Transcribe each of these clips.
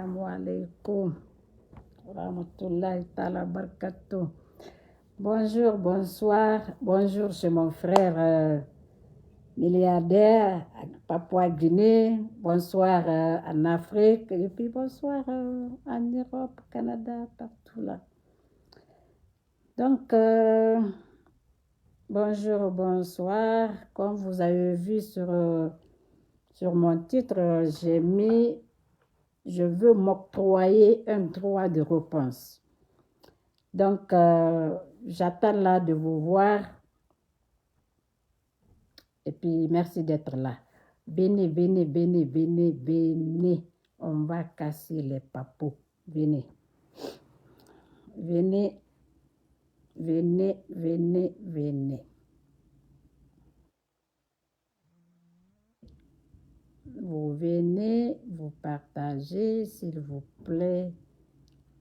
Assalamu alaikum. Rahmatullahi ta'ala barakatuh. Bonjour, bonsoir. Bonjour chez mon frère milliardaire à Papouasie-Guinée. Bonsoir en Afrique. Et puis bonsoir en Europe, Canada, partout là. Donc, bonjour, bonsoir. Comme vous avez vu sur mon titre, j'ai mis « Je veux m'octroyer un droit de réponse ». Donc, j'attends là de vous voir. Et puis, merci d'être là. Venez, venez, venez, venez, venez. On va casser les papous. Venez. Venez, venez, venez, venez. Vous venez, vous partagez, s'il vous plaît.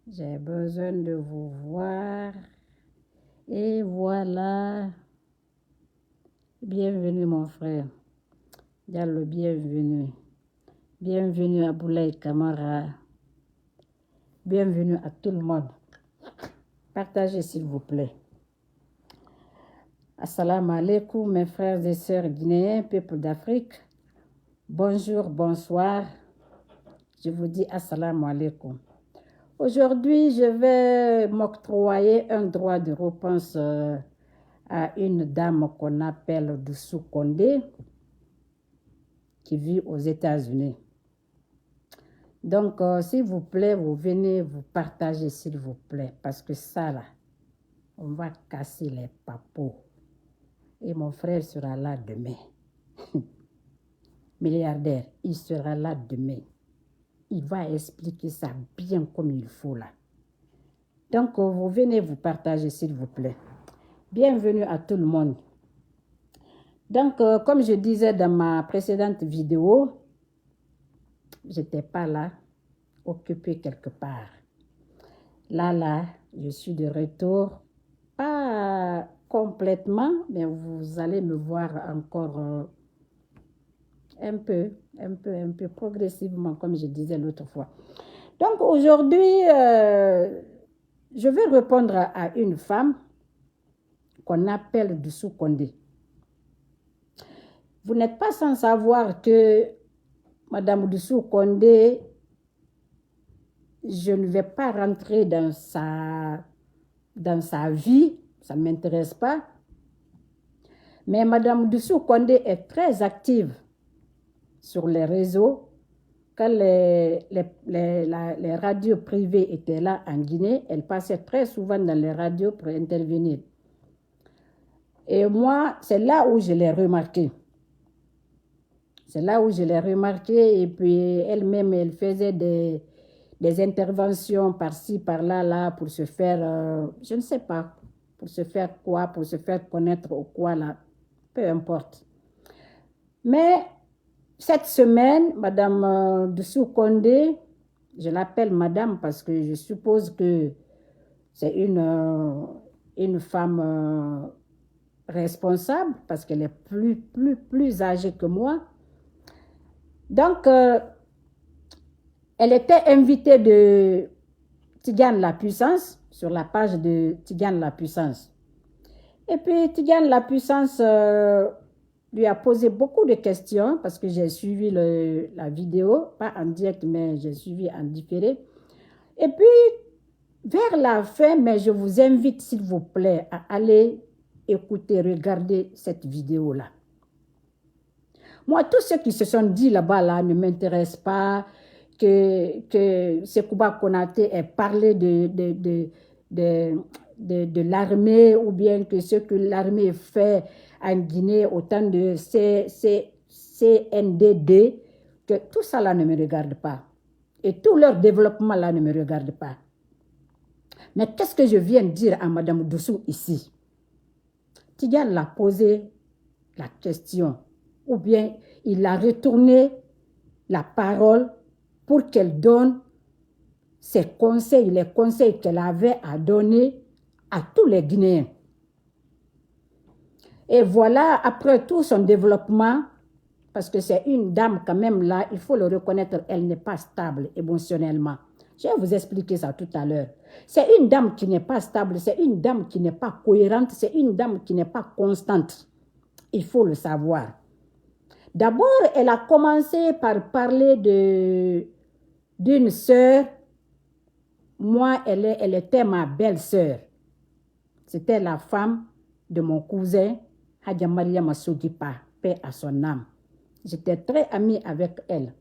J'ai besoin de vous voir. Et voilà. Bienvenue, mon frère. Diallo, bienvenue. Bienvenue à Boulaye Camara. Bienvenue à tout le monde. Partagez, s'il vous plaît. Assalamu alaikum, mes frères et sœurs guinéens, peuple d'Afrique. Bonjour, bonsoir. Je vous dis assalamu alaikum. Aujourd'hui, je vais m'octroyer un droit de réponse à une dame qu'on appelle Doussou Condé, qui vit aux États-Unis. Donc, s'il vous plaît, vous venez vous partager, s'il vous plaît, parce que ça, là, on va casser les papous. Et mon frère sera là demain. Milliardaire, il sera là demain. Il va expliquer ça bien comme il faut là. Donc, vous venez vous partager, s'il vous plaît. Bienvenue à tout le monde. Donc, comme je disais dans ma précédente vidéo, j'étais pas là, occupée quelque part. Là, je suis de retour. Pas complètement, mais vous allez me voir encore un peu, progressivement, comme je disais l'autre fois. Donc, aujourd'hui, je vais répondre à une femme qu'on appelle Doussou Condé. Vous n'êtes pas sans savoir que Madame Doussou Condé, je ne vais pas rentrer dans sa vie, ça ne m'intéresse pas. Mais Madame Doussou Condé est très active sur les réseaux. Quand les radios privées étaient là en Guinée, elle passait très souvent dans les radios pour intervenir. Et moi, c'est là où je l'ai remarqué. C'est là où je l'ai remarqué. Et puis, elle-même, elle faisait des interventions par-ci, par-là, là, pour se faire, je ne sais pas, pour se faire quoi, pour se faire connaître ou quoi, là. Peu importe. Mais cette semaine, Madame Doussou Condé, je l'appelle Madame parce que je suppose que c'est une femme responsable parce qu'elle est plus âgée que moi. Donc, elle était invitée de Tidiane La Puissance sur la page de Tidiane La Puissance. Et puis, Tidiane La Puissance lui a posé beaucoup de questions parce que j'ai suivi la vidéo, pas en direct, mais j'ai suivi en différé. Et puis, vers la fin, mais je vous invite, s'il vous plaît, à aller écouter, regarder cette vidéo-là. Moi, tous ceux qui se sont dit là-bas là, ne m'intéressent pas, que Sekouba Konaté ait parlé de l'armée ou bien que ce que l'armée fait en Guinée, autant de CNDD, que tout ça là ne me regarde pas. Et tout leur développement là ne me regarde pas. Mais qu'est-ce que je viens de dire à Madame Doussou ici? Tidiane l'a posé la question, ou bien il a retourné la parole pour qu'elle donne ses conseils, les conseils qu'elle avait à donner à tous les Guinéens. Et voilà, après tout son développement, parce que c'est une dame quand même là, il faut le reconnaître, elle n'est pas stable émotionnellement. Je vais vous expliquer ça tout à l'heure. C'est une dame qui n'est pas stable, c'est une dame qui n'est pas cohérente, c'est une dame qui n'est pas constante. Il faut le savoir. D'abord, elle a commencé par parler d'une sœur. Moi, elle était ma belle-sœur. C'était la femme de mon cousin, Hadja Mariama Sogipa, paix à son âme. J'étais très amie avec elle.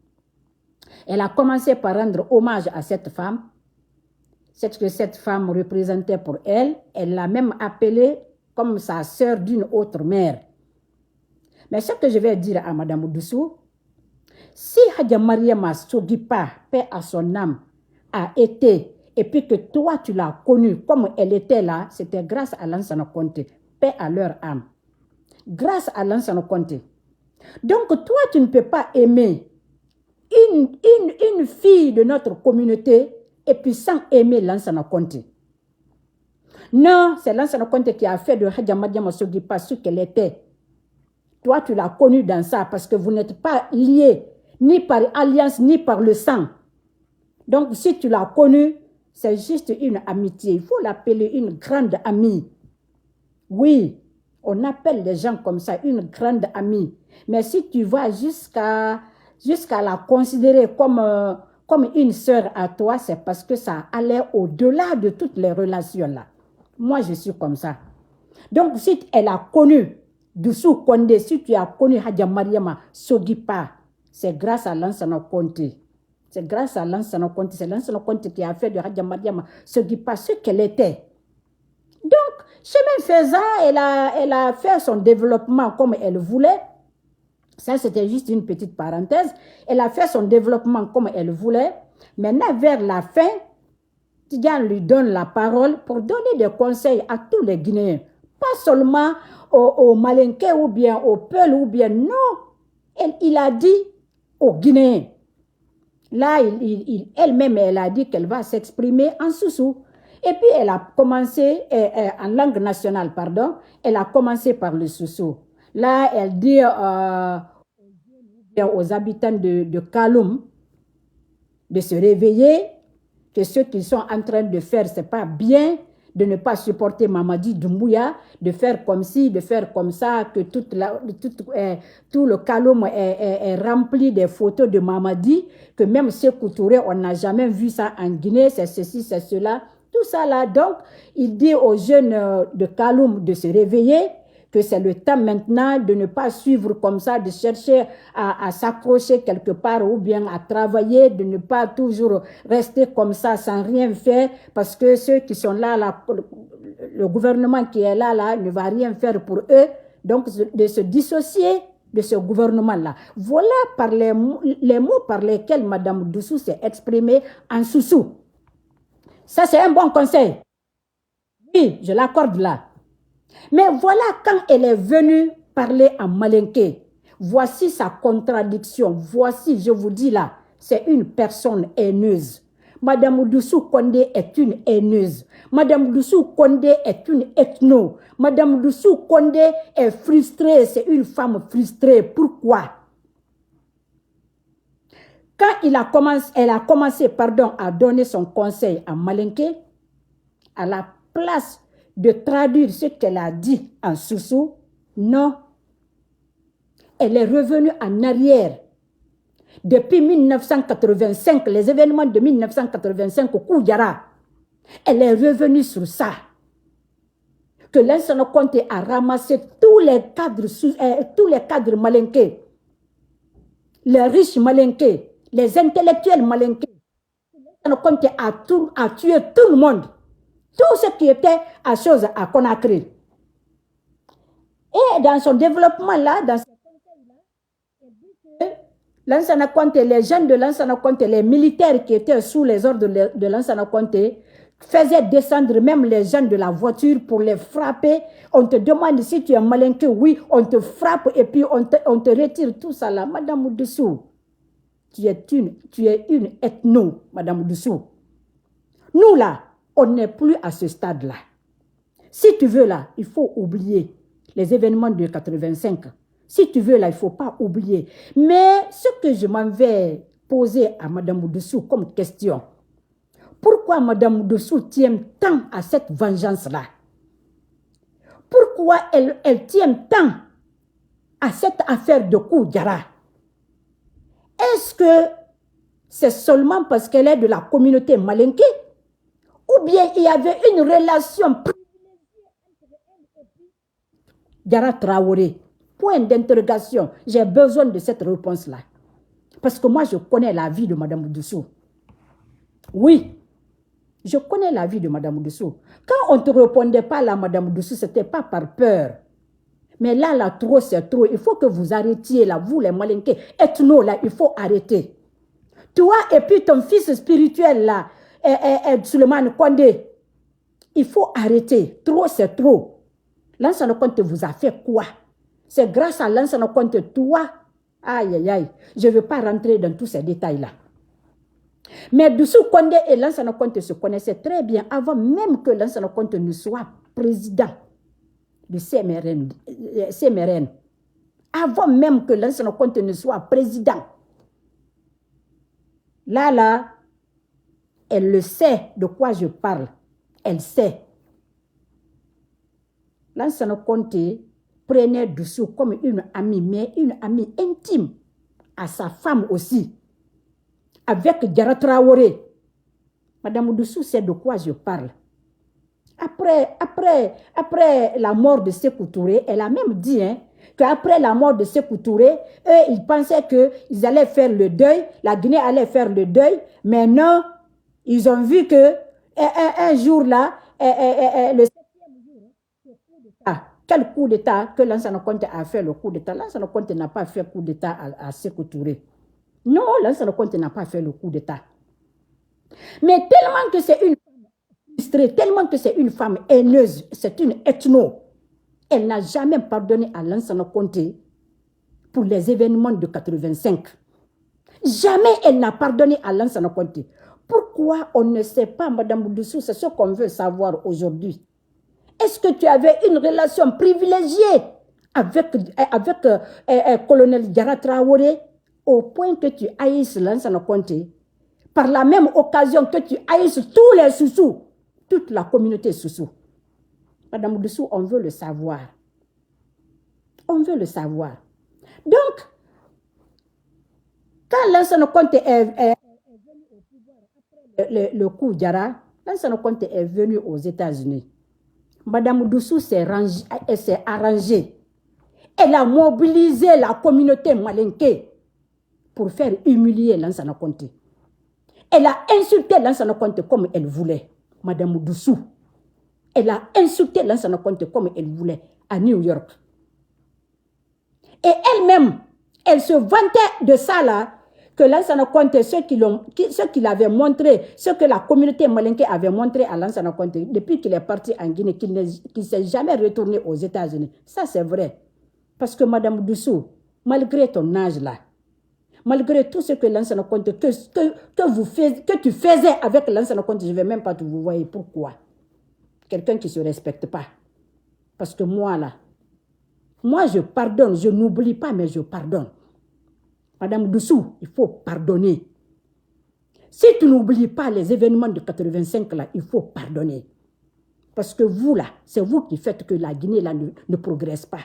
Elle a commencé par rendre hommage à cette femme. Ce que cette femme représentait pour elle, elle l'a même appelée comme sa sœur d'une autre mère. Mais ce que je vais dire à Madame Oudoussou, si Hadja Mariama Sogipa, paix à son âme, a été, et puis que toi tu l'as connue comme elle était là, c'était grâce à Lansana Conté, paix à leur âme. Grâce à Lansana Conté. Donc toi tu ne peux pas aimer une fille de notre communauté et puis sans aimer Lansana Conté. Non, c'est Lansana Conté qui a fait de Hadja Mariama Sogipa ce qu'elle était. Toi, tu l'as connue dans ça parce que vous n'êtes pas liés ni par alliance ni par le sang. Donc, si tu l'as connue, c'est juste une amitié. Il faut l'appeler une grande amie. Oui, on appelle les gens comme ça, une grande amie. Mais si tu vas jusqu'à la considérer comme une sœur à toi, c'est parce que ça allait au-delà de toutes les relations là. Moi, je suis comme ça. Donc, si elle a connu Doussou Kondé, si tu as connu Hadja Mariama Sogipa, c'est grâce à Lansana Conté. C'est grâce à Lansana Conté. C'est Lansana Conté qui a fait de Hadja Mariama Sogipa ce qu'elle était. Donc, chemin faisant, elle a fait son développement comme elle voulait. Ça, c'était juste une petite parenthèse. Elle a fait son développement comme elle voulait. Maintenant, vers la fin, Tidiane lui donne la parole pour donner des conseils à tous les Guinéens. Pas seulement aux Malinké ou bien aux Peuls ou bien non. Il a dit aux Guinéens. Là, elle-même, elle a dit qu'elle va s'exprimer en Soussou. Et puis, elle a commencé, en langue nationale, pardon, elle a commencé par le Soussou. Là, elle dit aux habitants de Kaloum de se réveiller, que ce qu'ils sont en train de faire, ce n'est pas bien, de ne pas supporter Mamadi Doumbouya, de faire comme ci, de faire comme ça, que tout le Kaloum est rempli des photos de Mamadi, que même Sékou Touré, on n'a jamais vu ça en Guinée, c'est ceci, c'est cela, tout ça là. Donc, il dit aux jeunes de Kaloum de se réveiller, que c'est le temps maintenant de ne pas suivre comme ça, de chercher à s'accrocher quelque part ou bien à travailler, de ne pas toujours rester comme ça sans rien faire, parce que ceux qui sont là, le gouvernement qui est là, ne va rien faire pour eux. Donc, de se dissocier de ce gouvernement-là. Voilà par les mots par lesquels Mme Doussou s'est exprimée en Soussou. Ça, c'est un bon conseil. Oui, je l'accorde là. Mais voilà quand elle est venue parler en malinké. Voici sa contradiction. Voici, je vous dis là, c'est une personne haineuse. Madame Doussou Kondé est une haineuse. Madame Doussou Kondé est une ethno. Madame Doussou Kondé est frustrée. C'est une femme frustrée. Pourquoi? Quand elle a commencé à donner son conseil en malinké, à la place de traduire ce qu'elle a dit en Soussou, non. Elle est revenue en arrière. Depuis 1985, les événements de 1985 au Koudjara, elle est revenue sur ça. Que Lansana Conté a ramassé tous les cadres malinqués, les riches malinqués, les intellectuels malinqués. Lansana Conté a tué tout le monde. Tout ce qui était à chose à Conakry. Et dans son développement là, dans ce conseil-là, Lansana Conté, les jeunes de Lansana Conté, les militaires qui étaient sous les ordres de Lansana Conté, faisaient descendre même les jeunes de la voiture pour les frapper. On te demande si tu es malinqué, oui, on te frappe et puis on te retire tout ça là. Madame Oudoussou, tu es une ethno, Madame Oudoussou. Nous là, on n'est plus à ce stade-là. Si tu veux là, il faut oublier les événements de 85. Si tu veux, là, il ne faut pas oublier. Mais ce que je m'en vais poser à Mme Oudessou comme question, pourquoi Mme Oudessou tient tant à cette vengeance-là? Pourquoi elle tient tant à cette affaire de Koudjara? Est-ce que c'est seulement parce qu'elle est de la communauté malinké? Ou bien il y avait une relation privilégiée entre elle et Diarra Traoré? Point d'interrogation. J'ai besoin de cette réponse-là. Parce que moi, je connais la vie de Mme Oudessou. Oui, je connais la vie de Mme Oudessou. Quand on ne te répondait pas là, Mme Oudessou, ce n'était pas par peur. Mais là, trop, c'est trop. Il faut que vous arrêtiez, là, vous les malinqués, ethno, là, il faut arrêter. Toi et puis ton fils spirituel, là, Suleiman Kondé, il faut arrêter. Trop, c'est trop. Lansana Conté vous a fait quoi? C'est grâce à Lansana Conté, toi. Aïe, aïe, aïe. Je ne veux pas rentrer dans tous ces détails-là. Mais Doussou Kondé et Lansana Conté se connaissaient très bien avant même que Lansana Conté ne soit président du CMRN. Avant même que Lansana Conté ne soit président. Là, elle le sait de quoi je parle. Elle sait. Lansana Conté prenait Doussou comme une amie, mais une amie intime à sa femme aussi. Avec Diarra Traoré. Madame Doussou sait de quoi je parle. Après la mort de Sékou Touré, elle a même dit qu'après la mort de Sékou Touré, eux, ils pensaient qu'ils allaient faire le deuil, la Guinée allait faire le deuil, mais non, ils ont vu que un jour là, le 7e jour, le coup d'État. Quel coup d'État que Lansana Conté a fait le coup d'État? Lansana Conté n'a pas fait coup d'État à Sékou Touré. Non, Lansana Conté n'a pas fait le coup d'État. Mais tellement que c'est une femme frustrée, tellement que c'est une femme haineuse, c'est une ethno, elle n'a jamais pardonné à Lansana Conté pour les événements de 85. Jamais elle n'a pardonné à Lansana Conté. Pourquoi on ne sait pas, Mme Oudessou? C'est ce qu'on veut savoir aujourd'hui. Est-ce que tu avais une relation privilégiée avec colonel Diarra Traoré au point que tu haïsses Lansana Conté? Par la même occasion que tu haïsses tous les Soussous, toute la communauté Soussou. Mme Oudessou, on veut le savoir. On veut le savoir. Donc, quand Lansana Conté est venu au pouvoir après le coup Diarra, Lansana Conté est venu aux États-Unis. Mme Oudessou s'est arrangée. Elle a mobilisé la communauté malinké pour faire humilier Lansana Conté. Elle a insulté Lansana Conté comme elle voulait. Mme Oudessou. Elle a insulté Lansana Conté comme elle voulait à New York. Et elle-même, elle se vantait de ça là, que Lansana Conté, ce qu'il avait montré, ce que la communauté malinké avait montré à Lansana Conté, depuis qu'il est parti en Guinée, qu'il ne s'est jamais retourné aux États-Unis. Ça, c'est vrai. Parce que Mme Oudessou, malgré ton âge là, malgré tout ce que Lansana Conté, que tu faisais avec Lansana Conté, je ne vais même pas te vous voir. Pourquoi? Quelqu'un qui ne se respecte pas. Parce que moi là, moi je pardonne, je n'oublie pas, mais je pardonne. Madame Oudessou, il faut pardonner. Si tu n'oublies pas les événements de 85 là, il faut pardonner. Parce que vous là, c'est vous qui faites que la Guinée là ne progresse pas.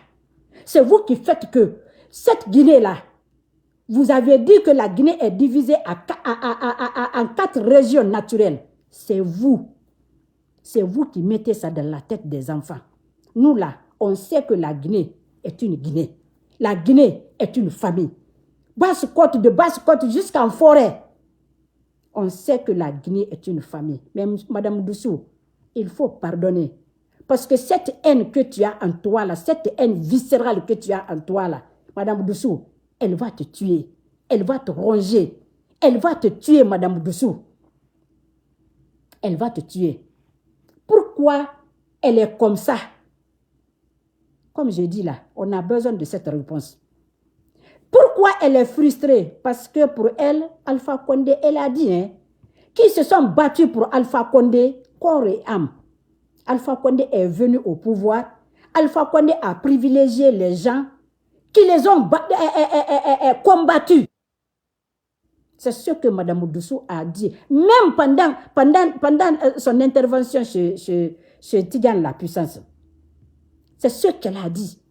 C'est vous qui faites que cette Guinée là, vous avez dit que la Guinée est divisée en 4 régions naturelles. C'est vous. C'est vous qui mettez ça dans la tête des enfants. Nous là, on sait que la Guinée est une Guinée. La Guinée est une famille. Basse-Côte, de Basse-Côte jusqu'en forêt. On sait que la Guinée est une famille. Mais Mme Oudessou, il faut pardonner. Parce que cette haine que tu as en toi là, cette haine viscérale que tu as en toi là, Mme Oudessou, elle va te tuer. Elle va te ronger. Elle va te tuer, Mme Oudessou. Elle va te tuer. Pourquoi elle est comme ça? Comme je dis là, on a besoin de cette réponse. Pourquoi elle est frustrée? Parce que pour elle, Alpha Condé, elle a dit, qui se sont battus pour Alpha Condé, corps et âme. Alpha Condé est venu au pouvoir. Alpha Condé a privilégié les gens qui les ont combattus. C'est ce que Mme Doussou a dit. Même pendant son intervention chez Tidiane la puissance. C'est ce qu'elle a dit.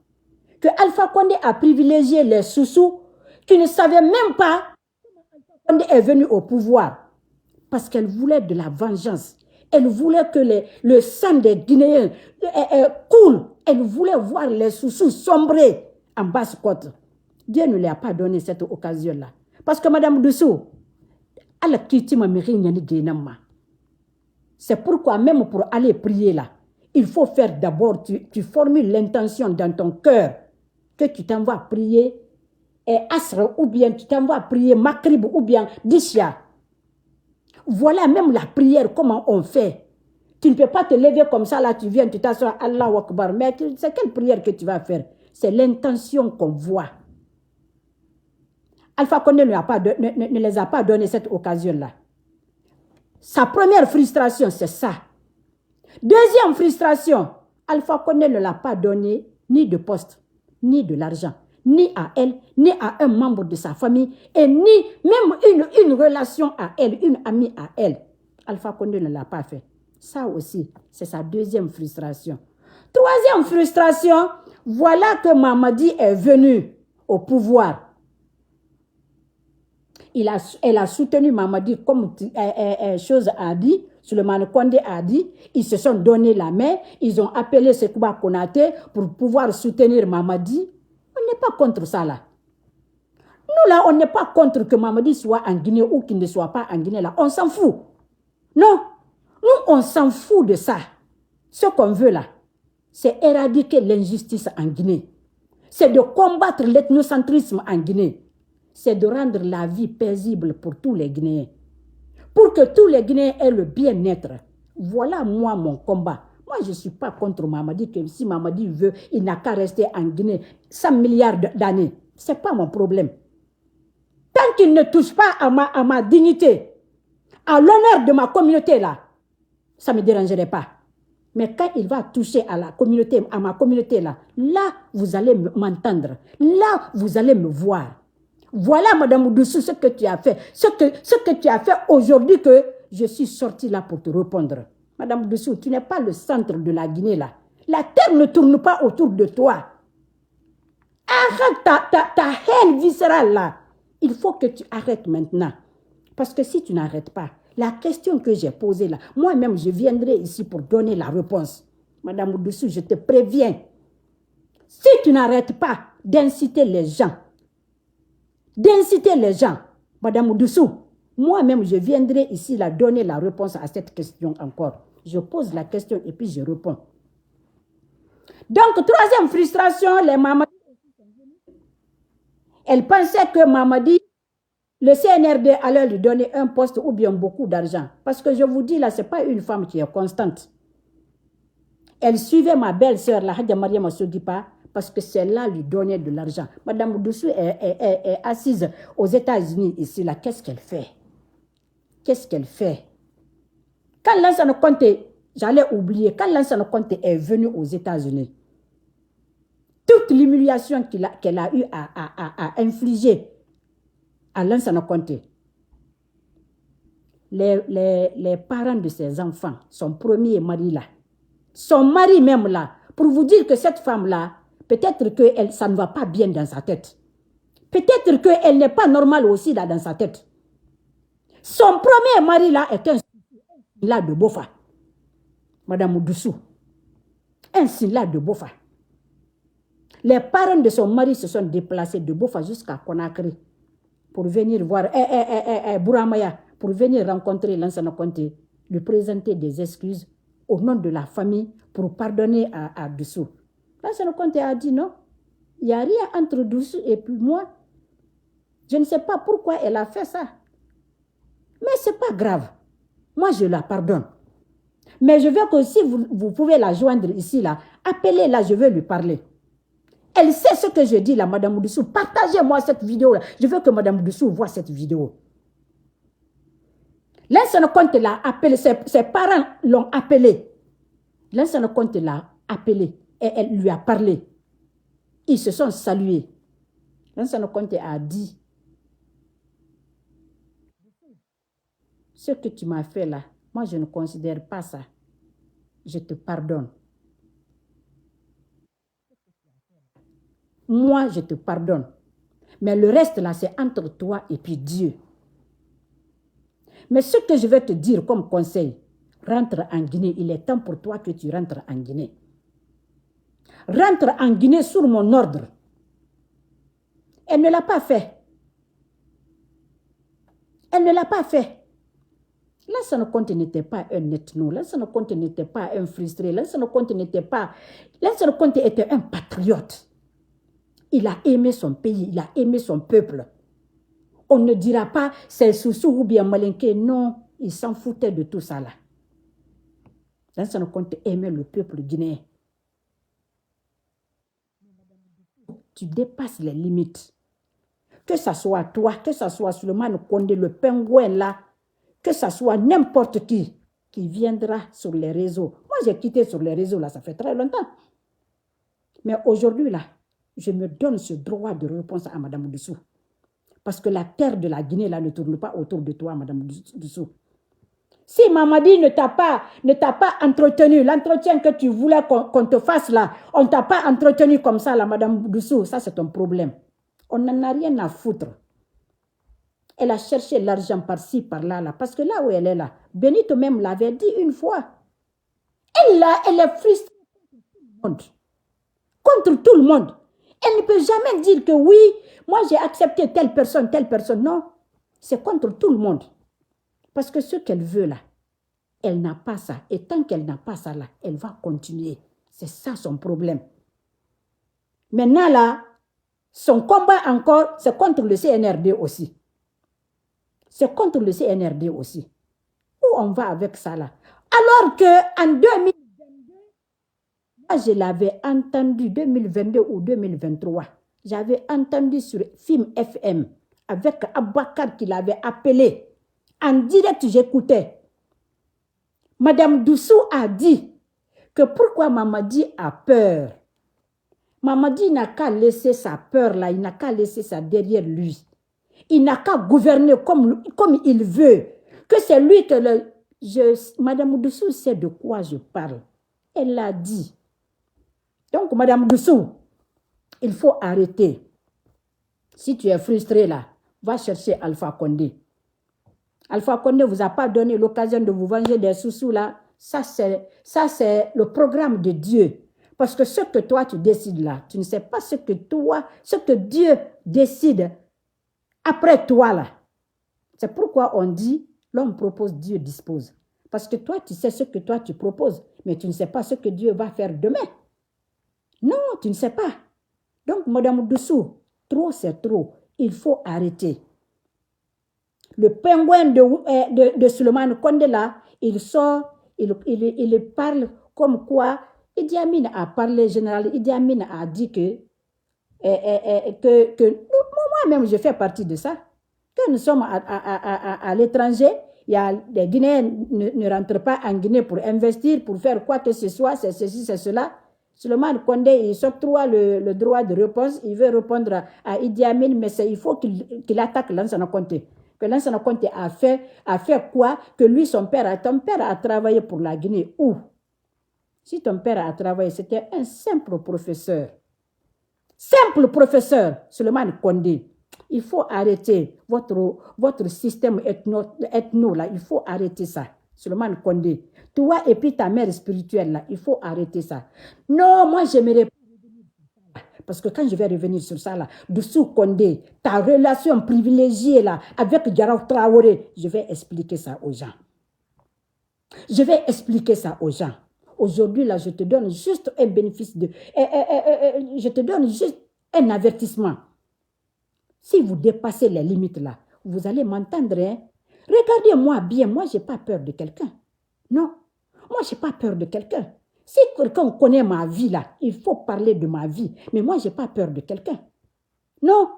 Que Alpha Condé a privilégié les Soussous qui ne savaient même pas que Condé est venu au pouvoir. Parce qu'elle voulait de la vengeance. Elle voulait que le sang des Guinéens coule. Elle voulait voir les Soussous sombrer en Basse-Côte. Dieu ne lui a pas donné cette occasion-là. Parce que Mme Doussou, c'est pourquoi même pour aller prier là, il faut faire d'abord, tu formules l'intention dans ton cœur que tu t'envoies prier Asr ou bien tu t'envoies prier Makrib ou bien Dishya. Voilà même la prière, comment on fait. Tu ne peux pas te lever comme ça, là tu viens, tu t'assois, Allahu Akbar. Mais c'est quelle prière que tu vas faire? C'est l'intention qu'on voit. Alpha Condé ne les a pas donné cette occasion-là. Sa première frustration, c'est ça. Deuxième frustration, Alpha Condé ne l'a pas donné ni de poste, ni de l'argent, ni à elle, ni à un membre de sa famille, et ni même une relation à elle, une amie à elle. Alpha Condé ne l'a pas fait. Ça aussi, c'est sa deuxième frustration. Troisième frustration, voilà que Mamadi est venu au pouvoir. Elle a soutenu Mamadi comme chose a dit, Souleymane Condé a dit, ils se sont donné la main, ils ont appelé Sekouba Konaté pour pouvoir soutenir Mamadi. On n'est pas contre ça là. Nous là, on n'est pas contre que Mamadi soit en Guinée ou qu'il ne soit pas en Guinée là. On s'en fout. Non, nous on s'en fout de ça. Ce qu'on veut là, c'est éradiquer l'injustice en Guinée. C'est de combattre l'ethnocentrisme en Guinée. C'est de rendre la vie paisible pour tous les Guinéens. Pour que tous les Guinéens aient le bien-être. Voilà moi mon combat. Moi je ne suis pas contre Mamadi, que si Mamadi veut, il n'a qu'à rester en Guinée 100 milliards d'années. Ce n'est pas mon problème. Tant qu'il ne touche pas à ma dignité, à l'honneur de ma communauté là, ça ne me dérangerait pas. Mais quand il va toucher à la communauté, à ma communauté là, là vous allez m'entendre. Là vous allez me voir. Voilà, Mme Doussou, ce que tu as fait. Ce que tu as fait aujourd'hui que je suis sortie là pour te répondre. Mme Doussou, tu n'es pas le centre de la Guinée là. La terre ne tourne pas autour de toi. Arrête ta haine viscérale là. Il faut que tu arrêtes maintenant. Parce que si tu n'arrêtes pas, la question que j'ai posée là, moi-même je viendrai ici pour donner la réponse. Mme Doussou, je te préviens. Si tu n'arrêtes pas d'inciter les gens, Mme Doussou, moi-même je viendrai ici là donner la réponse à cette question encore. Je pose la question et puis je réponds. Donc, troisième frustration, les Mamadi. Elle pensait que Mamadi, le CNRD allait lui donner un poste ou bien beaucoup d'argent. Parce que je vous dis là, ce n'est pas une femme qui est constante. Elle suivait ma belle-sœur, la Hadja Mariam Assoudipa, parce que celle-là lui donnait de l'argent. Mme Doussou est assise aux États-Unis ici, là. Qu'est-ce qu'elle fait? Qu'est-ce qu'elle fait? Quand Lansana Conté, j'allais oublier, quand Lansana Conté est venue aux États-Unis, toute l'humiliation qu'elle a eu à infliger à Lansana Conté, les parents de ses enfants, son premier mari là, son mari même là, pour vous dire que cette femme-là, peut-être que ça ne va pas bien dans sa tête. Peut-être qu'elle n'est pas normale aussi là dans sa tête. Son premier mari là est un Silla de Bofa. Mme Doussou. Un Silla de Bofa. Les parents de son mari se sont déplacés de Bofa jusqu'à Conakry pour venir voir Bouramaya, pour venir rencontrer Lansana Conté, lui présenter des excuses au nom de la famille pour pardonner à Doussou. Lansana Conté a dit non, il n'y a rien entre Doussou et puis moi. Je ne sais pas pourquoi elle a fait ça. Mais ce n'est pas grave. Moi, je la pardonne. Mais je veux que si vous pouvez la joindre ici, là, appelez-la, je veux lui parler. Elle sait ce que je dis là, Mme Doussou. Partagez-moi cette vidéo-là. Je veux que Mme Doussou voit cette vidéo. Lansana Conté l'a appelé, ses parents l'ont appelé. Lansana Conté l'a appelé et elle lui a parlé. Ils se sont salués. Lansana Conté a dit, ce que tu m'as fait là, moi je ne considère pas ça. Je te pardonne. Moi, je te pardonne. Mais le reste là, c'est entre toi et puis Dieu. Mais ce que je vais te dire comme conseil, rentre en Guinée. Il est temps pour toi que tu rentres en Guinée. Rentre en Guinée sur mon ordre. Elle ne l'a pas fait. Elle ne l'a pas fait. Lansana Conté n'était pas un ethno. Lansana Conté n'était pas un frustré. Lansana Conté n'était pas... Lansana Conté était un patriote. Il a aimé son pays. Il a aimé son peuple. On ne dira pas c'est Soussou ou bien Malinké. Non, il s'en foutait de tout ça là. Lansana Conté aimait le peuple guinéen. Tu dépasses les limites. Que ce soit toi, que ce soit Souleymane Condé, le pingouin là, que ce soit n'importe qui viendra sur les réseaux. Moi, j'ai quitté sur les réseaux là, ça fait très longtemps. Mais aujourd'hui là, je me donne ce droit de réponse à Madame Dussou. Parce que la terre de la Guinée là ne tourne pas autour de toi, Madame Dussou. Si Mamadi ne t'a pas entretenu, l'entretien que tu voulais qu'on te fasse là, on ne t'a pas entretenu comme ça là, Madame Dussou, ça c'est ton problème. On n'en a rien à foutre. Elle a cherché l'argent par-ci, par-là, là, parce que là où elle est là, Benito même l'avait dit une fois. Elle est frustrée contre tout le monde. Elle ne peut jamais dire que oui, moi j'ai accepté telle personne. Non, c'est contre tout le monde. Parce que ce qu'elle veut là, elle n'a pas ça. Et tant qu'elle n'a pas ça là, elle va continuer. C'est ça son problème. Maintenant là, son combat encore, c'est contre le CNRD aussi. C'est contre le CNRD aussi. Où on va avec ça là? Alors qu'en 2022, moi je l'avais entendu, 2022 ou 2023, j'avais entendu sur Film FM avec Abouakar qui l'avait appelé. En direct, j'écoutais. Madame Dussou a dit que pourquoi Mamadi a peur. Mamadi n'a qu'à laisser sa peur là, il n'a qu'à laisser ça derrière lui. Il n'a qu'à gouverner comme il veut. Que c'est lui que Madame Dussou sait de quoi je parle. Elle l'a dit. Donc, Madame Dussou, il faut arrêter. Si tu es frustré là, va chercher Alpha Condé. Alpha Condé ne vous a pas donné l'occasion de vous venger des sous-sous là. Ça, c'est le programme de Dieu. Parce que ce que toi, tu décides là, tu ne sais pas ce que Dieu décide après toi là. C'est pourquoi on dit, l'homme propose, Dieu dispose. Parce que toi, tu sais ce que toi, tu proposes, mais tu ne sais pas ce que Dieu va faire demain. Non, tu ne sais pas. Donc, Madame Dussou, trop c'est trop. Il faut arrêter. Le pingouin de Souleymane Condé là, il sort, il parle comme quoi Idi Amin a parlé, général Idi Amin a dit que moi-même je fais partie de ça. Que nous sommes à l'étranger, il y a des Guinéens ne rentrent pas en Guinée pour investir, pour faire quoi que ce soit, c'est ceci, c'est cela. Souleymane Condé, il s'octroie le droit de réponse, il veut répondre à Idi Amin, mais il faut qu'il attaque Lansana Conté. Que Lansana Conté a fait quoi? Que lui, ton père a travaillé pour la Guinée. Où? Si ton père a travaillé, c'était un simple professeur. Simple professeur, Souleymane Condé. Il faut arrêter votre système ethno là. Il faut arrêter ça, Souleymane Condé. Toi et puis ta mère spirituelle là, il faut arrêter ça. Non, moi j'aimerais pas. Parce que quand je vais revenir sur ça là, Dussou Condé, ta relation privilégiée là avec Diaraw Traoré, je vais expliquer ça aux gens. Je vais expliquer ça aux gens. Aujourd'hui là, je te donne juste un bénéfice je te donne juste un avertissement. Si vous dépassez les limites là, vous allez m'entendre. Hein? Regardez-moi bien, moi je n'ai pas peur de quelqu'un. Non, moi je n'ai pas peur de quelqu'un. Si quelqu'un connaît ma vie là, il faut parler de ma vie. Mais moi je n'ai pas peur de quelqu'un. Non,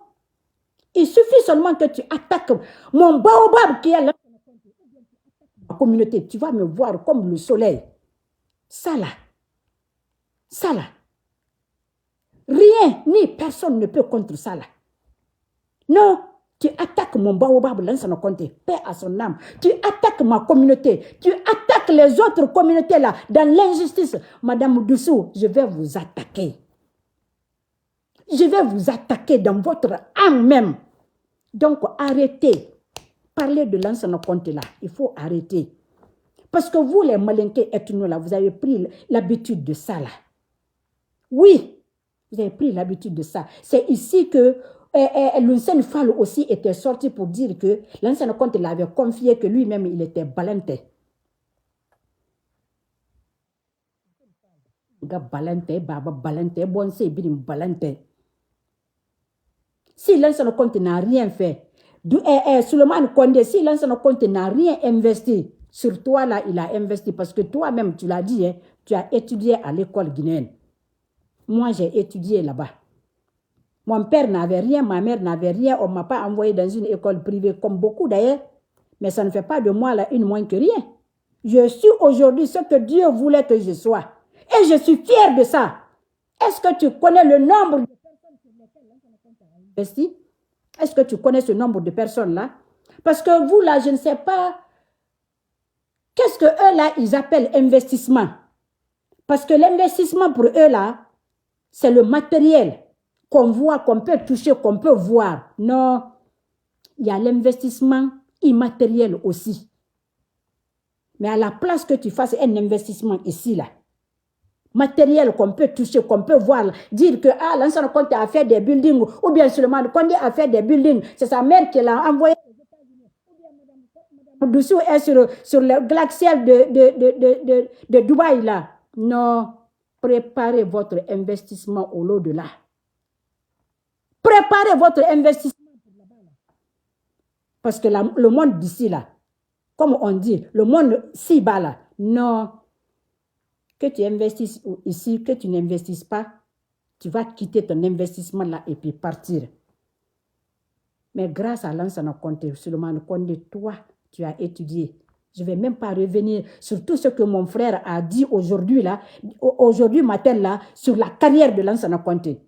il suffit seulement que tu attaques mon baobab qui est là. Ma communauté, tu vas me voir comme le soleil. Ça là. Rien ni personne ne peut contre ça là. Non, tu attaques mon baobab, Lansana Conté, paix à son âme. Tu attaques ma communauté. Tu attaques les autres communautés là, dans l'injustice. Madame Doussou, je vais vous attaquer. Je vais vous attaquer dans votre âme même. Donc, arrêtez. Parler de Lansana Conté là, il faut arrêter. Parce que vous, les Malinké et tout là, vous avez pris l'habitude de ça là. Oui, vous avez pris l'habitude de ça. C'est ici que Lunsen Fall aussi était sorti pour dire que Lansana Conté l'avait confié que lui-même, il était balanté. Balanté, baba balanté, bon c'est bien balanté. Si Lansana Conté n'a rien fait, Souleymane Condé, si Lansana Conté n'a rien investi, sur toi là, il a investi parce que toi-même, tu l'as dit, hein, tu as étudié à l'école guinéenne. Moi, j'ai étudié là-bas. Mon père n'avait rien, ma mère n'avait rien, on ne m'a pas envoyé dans une école privée comme beaucoup d'ailleurs. Mais ça ne fait pas de moi là une moins que rien. Je suis aujourd'hui ce que Dieu voulait que je sois. Et je suis fière de ça. Est-ce que tu connais le nombre de personnes sur lesquelles Lansana Conté a investi? Est-ce que tu connais ce nombre de personnes là? Parce que vous là, je ne sais pas. Qu'est-ce que eux là, ils appellent investissement? Parce que l'investissement pour eux là, c'est le matériel qu'on voit, qu'on peut toucher, qu'on peut voir. Non, il y a l'investissement immatériel aussi. Mais à la place que tu fasses un investissement ici là, matériel qu'on peut toucher, qu'on peut voir, dire que Lansana Conté a fait des buildings, ou bien Souleymane Condé a fait des buildings, c'est sa mère qui l'a envoyé. Doussou est sur le glacial de Dubaï là. Non, préparez votre investissement au l'au-delà. Préparez votre investissement. Parce que le monde d'ici là, comme on dit, le monde si bas là, non. Que tu investisses ici, que tu n'investisses pas, tu vas quitter ton investissement là et puis partir. Mais grâce à Lansana Conté, Souleymane Condé, toi, tu as étudié. Je ne vais même pas revenir sur tout ce que mon frère a dit aujourd'hui matin là, sur la carrière de Lansana Conté.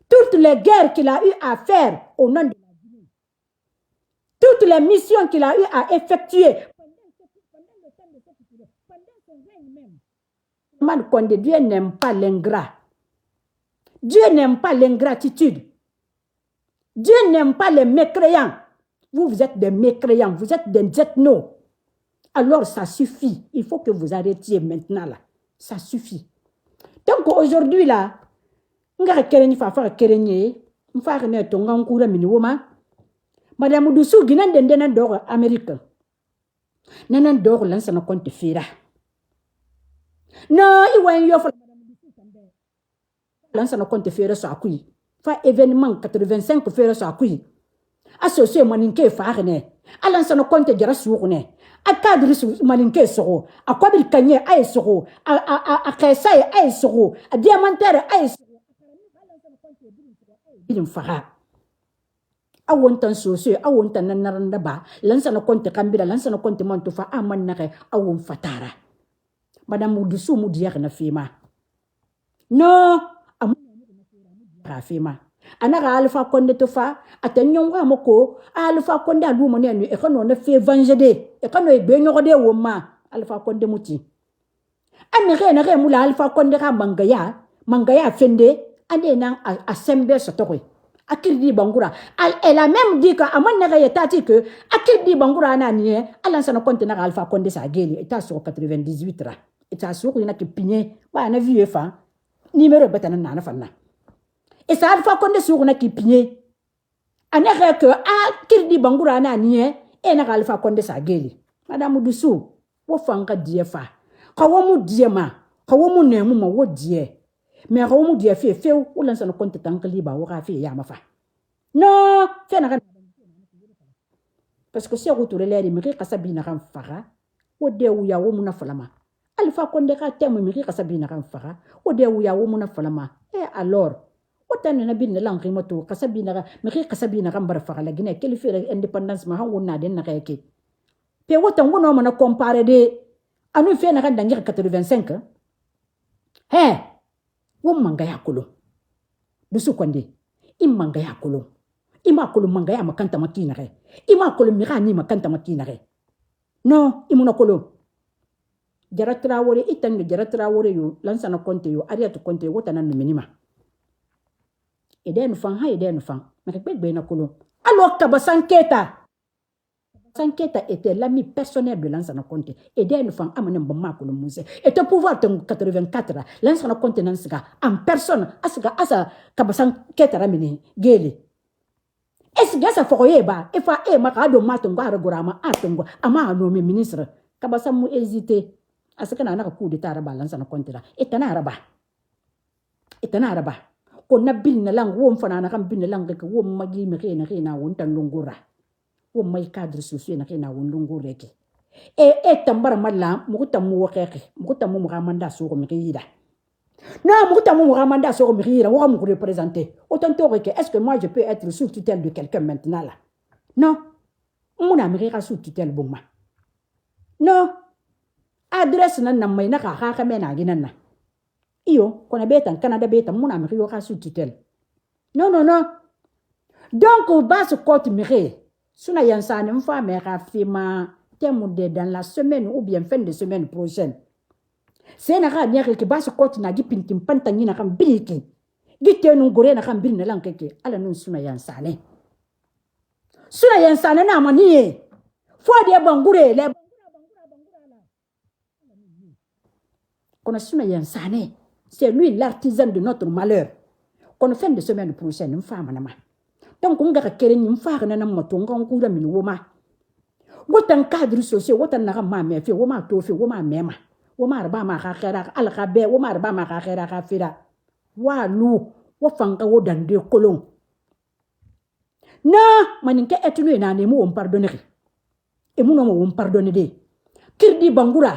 Toutes les guerres qu'il a eu à faire au nom de la Guinée. Toutes les missions qu'il a eu à effectuer. Souleymane Condé, Dieu n'aime pas l'ingrat. Dieu n'aime pas l'ingratitude. Dieu n'aime pas les mécréants. Vous êtes des mécréants, vous êtes des ethnos. Alors ça suffit. Il faut que vous arrêtiez maintenant là. Ça suffit. Donc aujourd'hui là, Madame Doussou Guinan dendena dor Amérique. Nanan dor Lansana Conté fira. Non, il va y avoir Lansana Conté fira sa kui. Fa événement 85 fira sa kui. Associé maninke farne. Lansana Conté jara sourne. A cadre maninke soro. A kwabil kanye ay soro. A kaisay ay soro. A diamantaire ay soro. Il fara. A wontan sosé, a wontan nanaranda ba. Lansana Conté kambira, Lansana Conté mantufa amannare a won fatara. Madame Doussou moudière na fima. Non, a fima. Anara Alpha Condé tofa, atenyon wa moko, Alpha Condé a l'oumone anu, et qu'on ne fait vengede, et qu'on ne benyorde woma, Alpha Condé mouti. Amire na moula Alpha Condé ra mangaya fende, ane nan a sembe sotori. Akil di bangura. Elle a même dit qu'à mon nègre tati que Akil di bangura nanie, Lansana Conté na Alpha Condé sa gueule, et à sur 98 ra. Et à sur une qui pigne, bah na vu fa, numéro betana na fanna. Et ça Alpha Condé sur une qui pigne. Anere que Akil di bangura nanie, et na Alpha Condé sa gueule. Madame Doussou, wo fanga die fa. Kawomu die ma, kawomu nemu ma wo die. Mais Romu dit fait ou Lansana Conté tankali ba wora fait ya mafa. Non, fait na parce que si retourner les miri kasabina ram fara, o de ou ya wo muna falama. Alpha Condé ka temu miri kasabina ram fara, o de ou ya wo muna falama. Et alors, autant na bin la ngimoto kasabina miri kasabina ram bar fara la Guinée quelle fait indépendance ma han wona den na kayke. Pe wotan wono mana comparer de anu fait na kan 85. Wo mangaya kolo. Doussou Condé, il mangaya kolo. Ima kolo mangaya makanta makinare. Ima kolo mirani makanta makinare. Non, imuna kolo. Jara Traoré, itan Jara Traoré yo, lansana konte yo, ariatu konte yo, wotana minima. Eden fan, ha eden fan. Makekbek bena kolo. Alors Kabasan Keta. Sanketa était l'ami personnel de Lansana Conte. Et d'une femme amené Bama pour le musée. Et au pouvoir de 84, Lansana Conte Nansga, en personne, Asa Kabasan Keta Ramini, Geli. Est-ce que ça ferait ba? Et fa e makado matongo aragorama atongo, ama nommé ministre. Kabasan mou hésité. À ce qu'on a un coup de taraba, Lansana Conte là. Et un araba. Et un araba. Qu'on a bin la langue, ou on fait un bin la langue, ou on m'a dit, mais rien, ou on longora. Ou my cadre social na kena wondongo reke e tambara mala mukuta mu wakeke mukuta mu muramanda so ko mirira na mukuta mu muramanda so ko mirira wa mu représenter autant que est-ce que moi je peux être sous tutelle de quelqu'un maintenant là non mon mirira sous tutelle bomma non adresse nan may na ka mena ginanna iyo kona beta Canada beta mon mirira sous tutelle non donc base côte mirira Suna yansane mfa mera fima temude dans la semaine ou bien fin de semaine prochaine. C'est na nyare ke basu koti na gipintim pantangi na kam biliki. Gite nu gore na kam bilina lankeke ala nun suna yansane. Suna yansane na maniye. Fo de bangure le Kono suna yansane. C'est lui l'artisan de notre malheur. Kono fin de semaine prochaine mfa manama. Donc, on a créé une femme qui a été une woman. What un cadre social, what un ramame, if you woman to feel woman mema. Woman Bama Hakera, Alcabe, Woman Bama Hakera Hafira. Walou, what fanga wood and de colon. Na, maninke etulu en animo on pardonnerie. Et mon homme on pardonnerie. Kirdi Bangura.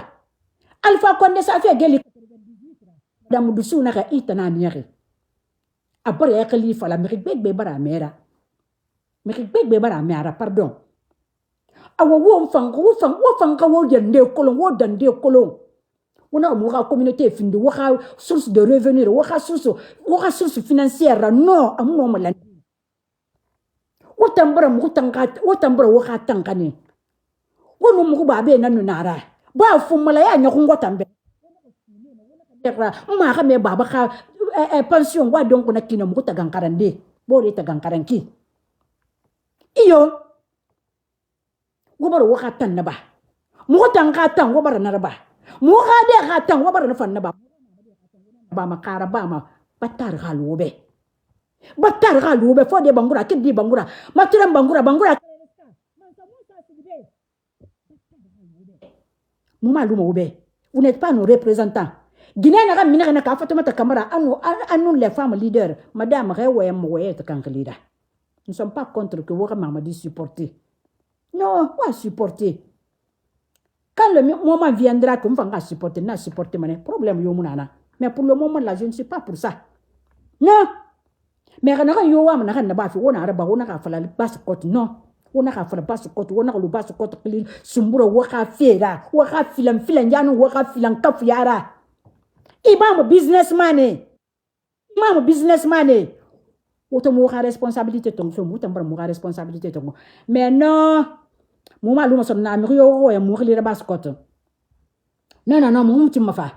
Alpha Conde Safia Geli. Madame Dusuna itana niere. Après, il y a l'Amérique bébara mera. Mais bébara mera, pardon. Awa wo fanga wo yende kolon wo dande kolon. Wona mo communauté findi wo source de revenus, wo source financière non amu mo la. Wo tambara wo tangani. Wo no mo ba be nanu nara. Ba fu mala ya nyakungo tambe. Ma ka me baba ka pension wa donc na kino mo tagankarande. Bore tagankaranki. Iyo Gobaro wakatan na ba? Mukatang katang wabara na ba? Mukade katang wabara na fan na ba? Ba makara ba ma batar halube. Batar halube fo de bangura kidi bangura. Maturam bangura. Muma luma ube. Vous n'êtes pas nos représentants. Guinée n'a pas na ka Fatoumata Camara anu les femmes leaders. Madame Rewe Moye te kankelida. Nous ne sommes pas contre que vous Mamadi supporter. Non, pas supporter. Quand le moment viendra que vous allez supporter, n'a supporter mon problème yomunana. Mais pour le moment là, je ne suis pas pour ça. Non. Mais quand on yowa mana kan na ba fi wona araba wona ka fala bas côte non. Wona ka fala bas côte wona ka lu bas côte klil sumbura waka fera, waka filan janu waka filan kaf yara. Imam businessman. Autant mourir responsabilité ton feu, autant mourir responsabilité ton. Mais non, mon malou me sonne à mourir et mourir les bascottes. Non, mon petit ma fa.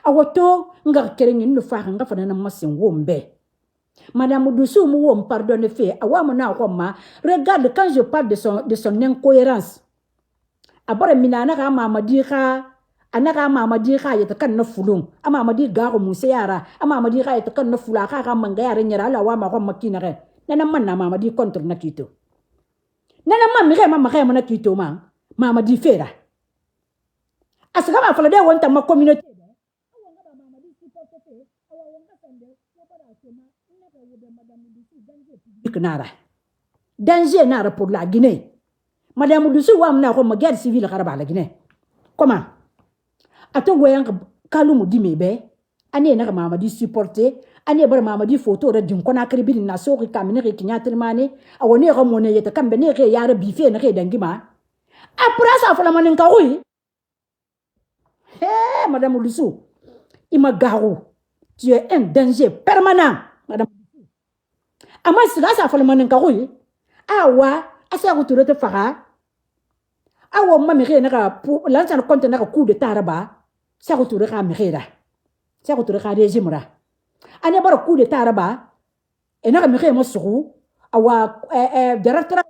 A wato, nga kering le fa nga fa na masin wombe. Madame Doussou mou pardonne fait. A wa mona roma. Regarde quand je parle de son incohérence. Abore minana ka mama dira anaka mama dira yata kan na fulung ama mama di garo museyara ama mama dira yata kan na fula ka mangaya renyara la wa ma ko makina re nana man na mama di contre na kito nana mama re na kito mama di fera asaka ma fala de wonta ma communauté danger nara pour la Guinée. Madame Doussou wa mna ko ma guerre civile karaba la Guinée. Comment? Ato wayang kalumu di mebe ane na mama di supporter ane bar mama di photo ra din kona kribi na so ki kamine ki kinyatir mane awone ga mone yeta kambe ne ke yara bife na ke dangima après ça fala manin ka oui Madame Doussou ima garo tu es un danger permanent madame ama sila sa fala manin ka koy awa asa ko turo te faka awa mami re na ka lansa na konte na ka coup de taraba sa ko turo ka mihira sa ko turo ka régime ra ane bara coup de taraba e na ka mihira masuku awa directeur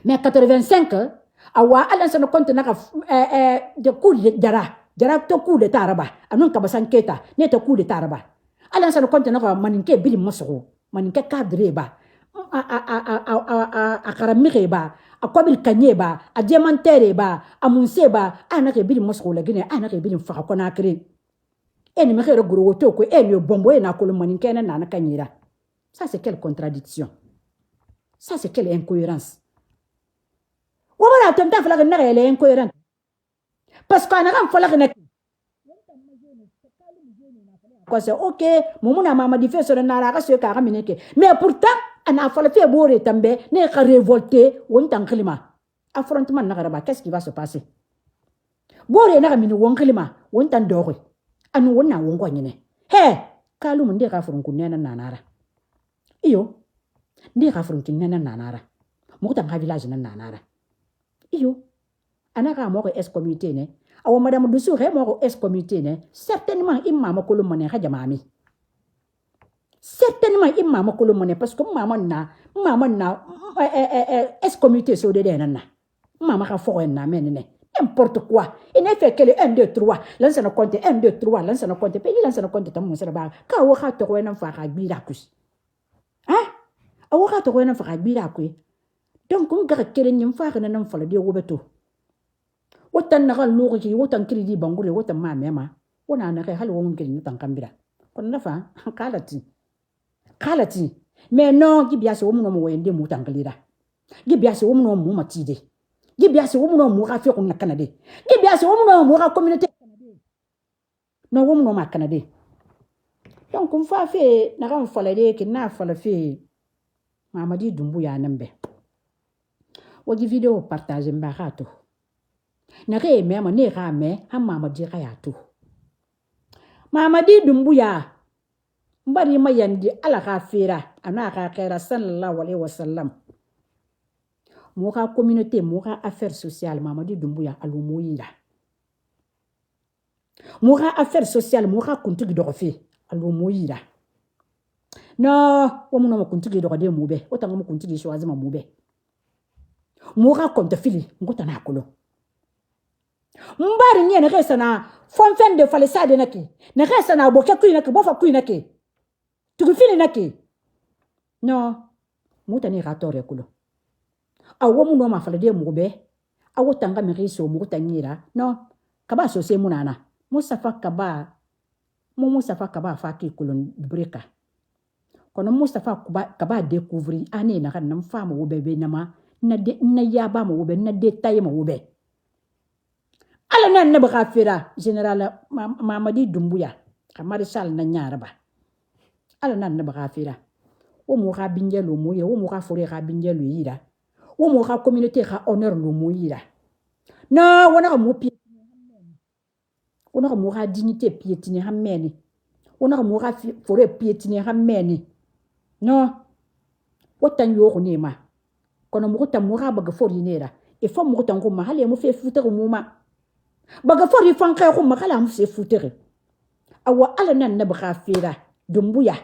mais 85 awa alansa na konte na ka de coup de jara to coup de taraba anon ka basan keta ne to coup de taraba alansa na konte na ka maninke bili masuku maninke cadre ba a karamire ba a kwabil kanye ba a diamantere ba a munse ba ana ke bili masuku la gine ana ke bili faka kona kire eni me khere guru woto ko eni bombo ena ko maninke na na kanyira. Ça c'est quelle contradiction, ça c'est quelle incohérence. Wala tam ta fala na elle est incohérente parce qu'on a fala na quoi c'est OK mumuna mama di fait sur na ra ka se ka mineke mais pourtant ana fala fait boré tambe ne ka révolter won tan klima affrontement na garaba qu'est-ce qui va se passer boré na mini won klima won tan dore anu won na won ko nyine he kalu mun de ka furun kunena nanara iyo de ka furun kunena nanara mo tan ha village na nanara iyo anaka moko es communauté ne awa madame Dusu re moko es communauté ne certainement imma ma kolo mone ha jamami certainement imma ma kolo mone parce que maman na es communauté so de na maman ka fo na menene n'importe quoi il ne fait que le 1 2 3 lança no compte 1 2 3 lança no compte pays lança no compte tamu sera ba ka wo ka to ko na fa ka bira kus hein awa ka to ko na fa ka bira ku donc on ga kere nyim fa na nan fala de wo beto wotan na kan logo ki wotan kredi bangure wotan ma mema wona na kai halo won kelin tan kambira kon na fa kalati mais non gibia se wo mu no mo wende mu tan kalira gibia se wo mu no mu matide gibia se wo mu no mu ka fe ko na kanade gibia se wo mu no mu ka communauté no wo mu no ma kanade donc on fa fe na kan fala de ki na fala fe Mamadi Doumbouya nambe wagi video partage mbarato na re me ma ne ra me ha Mamadi Rayato Mamadi Doumbouya mbari mayandi ala khafira ana ka khaira sallallahu alaihi wasallam mo ka communauté mo ka affaire sociale Mamadi Doumbouya alumoyira mo ka affaire sociale mo ka kuntugi dogofi alumoyira no wo mo no kuntugi dogode mube o tanga mo kuntugi shwazima mube Moura compte fili, ngota na kolo. Mbari nye resa na fonfen de fale sa de naki. Ne resa na boke kuy naki, bofa kuy naki. Tu fili naki. No, muta ni ratore kolo. Awo mu no ma fale de mube. Awo tanga mi riso muta nyira. No, kaba so se munana. Mustafa kaba faki kolo breka. Kono Mustafa kaba découvrir ane na kan nam fama wo bebe nama. Na yaba ma wobe na détail ma wobe ala nan na baka fira général Mamadi Doumbouya ka maréchal na nyaraba ala nan na baka fira wo mo ka binjelo mo ye wo mo ka fore ka binjelo yira wo mo ka communauté ka honneur lo mo yira na wona ka mo pied wona ka mo ka dignité piétiner hameni wona ka mo ka fore piétiner hameni no wotan yo ko nema kono mukuta mura baga fori nera e fo mukuta ngoma hali mu fe futere muma baga fori fanka ko makala mu fe futere awa ala nan na baga fira Doumbouya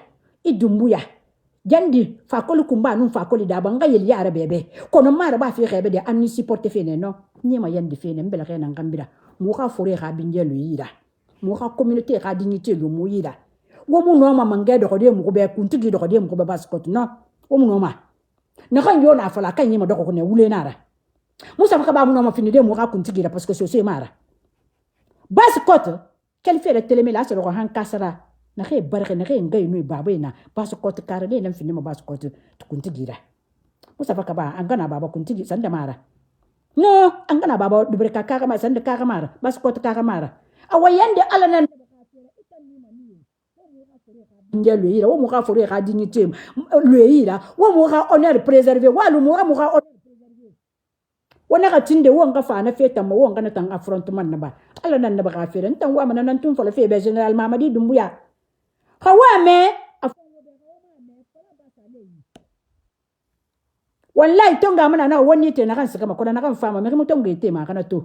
jandi fa ko kumba nu fa ko da banga yel yara bebe kono mara ba fi rebe de anni supporter fene no ni ma yandi fene mbela rena ngambira mu ka fori ka binjelo yira mu ka communauté ka dignité lo mu yira wo mu no ma mangedo ko de mu ko be kuntugi do ko de mu ko ba baskot no wo mu no ma na kan yo na fala kan yima doko ne wule nara musa ka ba mu no ma fini de mu ka kuntigira parce que c'est mara bas cote quel fait le télémé là sur han kasara na re barke na re ngai no baba ina bas cote karade na fini ma bas cote kuntigira musa ka ba angana baba kuntigi sanda mara no angana baba dubre ka ma sanda ka mara bas cote ka mara awayande alanan njelo ira wo mo ka fore ka dignité le ira wo mo ka honneur préserver wa lu mo ka honneur préserver wona ka tinde wo nga fa na feta mo wo nga na tan affrontement na ba ala nan na ba ka fere tan wa man nan tun fala fe be général Mamadi Doumbouya ha wa me wallahi tonga mana na woni te na kan saka makona na kan fama me tonga ite ma kana to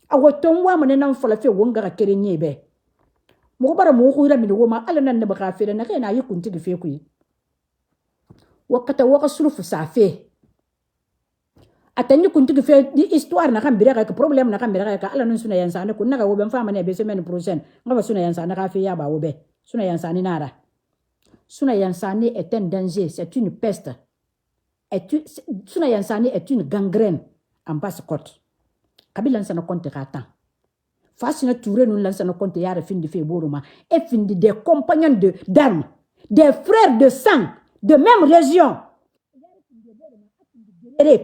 awoton wa mun nan fala fe wonga ka kere nyebe mo bara mo ko ira mi wo ma ala nan ne baka fe na kai na yi kunti ge fe ku yi wakata waka sulufu safe atani kunti ge fe di histoire na kan bira ka problème na kan bira ka ala nun suna yansa ne kun na ga wo ben fama ne be semaine prochaine ngaba suna yansa na ka fe ya ba wo be suna yansa ni nara suna yansa ni est un danger, c'est une peste. Suna yansani est une gangrène en basse-côte. Kabila lansana compte ratan. Fasina Touré nous lansana compte yare fin de féboruma. Et fin des compagnons d'armes, des frères de sang, de même région.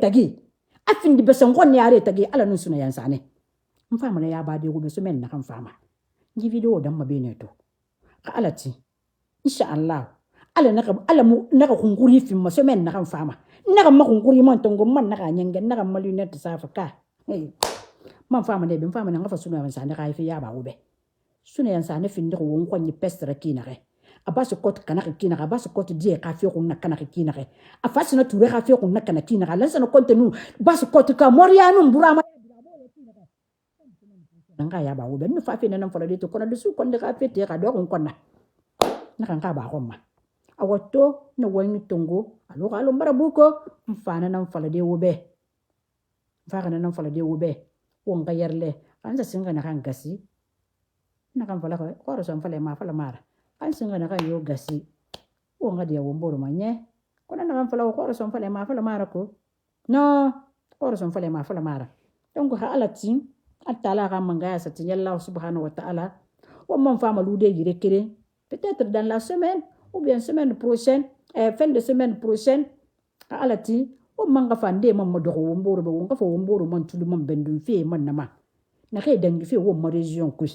Tagi. Afin de besongon yare tagi ala nous suna yansani. Mfama na ya ba de go be semaine na kan fama. Ngi video dan mabeneto. Ka alati. Insha Allah. Ala naka kunkuri fi ma semaine na kan fama. Naka ma kunkuri man tongo man naka nyengen naka ma lunette safaka. Man fama ne bin fama na ngafa suna yan sane kai fi ya ba ube. Suna yan sane fi ndiko won kwani pestre kinare. Abaso kot kanaka kinare abaso kot die ka fi ko nakana kinare. Afasi na Touré ka fi ko nakana kinare. Lansa no contenu baso kot ka morianu mburama. Nanga ya ba ube no fa fi na nan fala de to kona de su konde ka fi te ka do kon konna. Naka ka ba homma. Awato na wani tongo alo alo marabuko mfana na mfala de wobe mfana na mfala de wobe wonga yerle kanza singa na kan gasi na kan fala ko so mfala ma fala mara kan singa na kan yo gasi wonga dia womboro manye kona na kan fala ko so mfala ma fala mara ko no ko so mfala ma fala mara donc ha alatin atala ka manga sa tin Allah subhanahu wa ta'ala wa man fama lude yire kere peut-être dans la semaine ou bien semaine prochaine, fin de semaine prochaine, à alati, o manga fande mamma do womboro be wonga fo womboro man tulu man bendum fi man nama. Na kay dangi fi wo ma région kuy.